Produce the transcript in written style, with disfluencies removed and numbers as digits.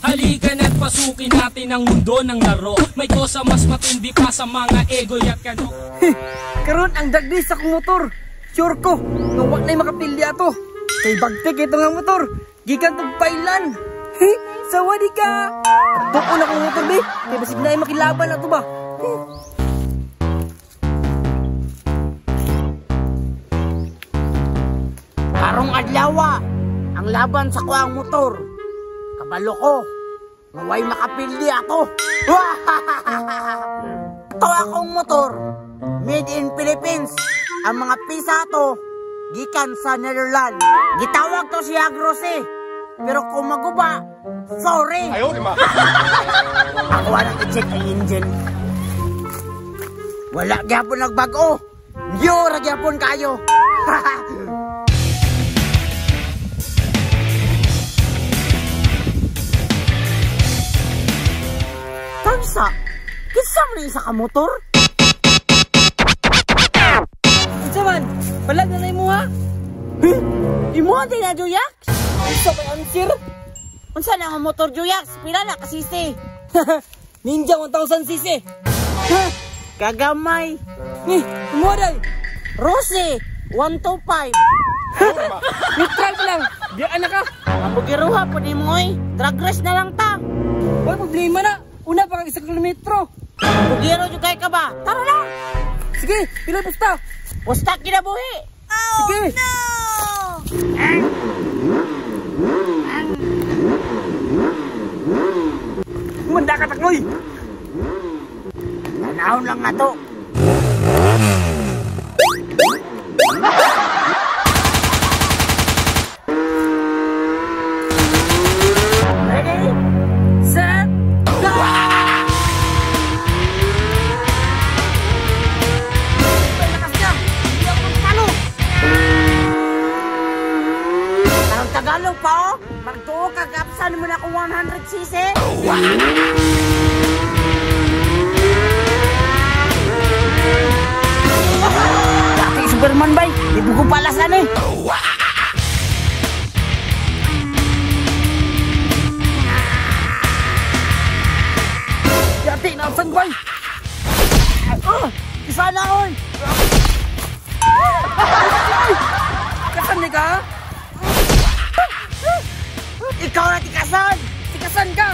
Halika na't pasukin natin ang mundo ng laro. May kosa mas matindi pa sa mga ego at kano. Karon ang dagdi sa kong motor. Sure ko, nga wak na'y makapilya to. Kay bagtik ito nga motor. Gikan tong pailan. Sawadi ka. Tuko na kong motor, be. Kay basig na'y makilaban na to ba? Karong adlaw, ang laban sa kuang motor. Kabalo ko, maway makapildi ako. Ito akong motor, made in Philippines. Ang mga pisa to, gikan sa Netherlands. Gitawag to si Agrose, pero kung maguba, sorry. Ako walang i-check ang engine. Wala gyapon nagbago. Yo ra gyapon kayo. Kansa, kinsa man isa ka motor? Kinsa man? Balag na mo ha? Imo din na Juyax? Isa pa answer? Unsa na ang motor Juyax? Pila na kasisi? Ninja 1000 cc. Kagamay. Model. Rose, 125. Neutral pa lang. Biyaan na ka. Mabugiruha po di mo eh. Drag race na lang ta. Wala problema na. Una pa kang 1 kilometro. Bugiro jud kay ka ba? Tara na. Sige, pila pusta. Pusta kinabuhi. Sige. No! Manda ka takloy. Nanahon lang na to. Ready? Set. Go! Lakas niya. Hindi ako magpalo. Tarong Tagalog pa oh. Magtuo ka kapsan mo na ako 100cc. Dati Superman bay, ibugo palasan eh. Yati na sang bay. Isa na on. Kasan ni ka? Ikaw na tikasan. Tikasan ka.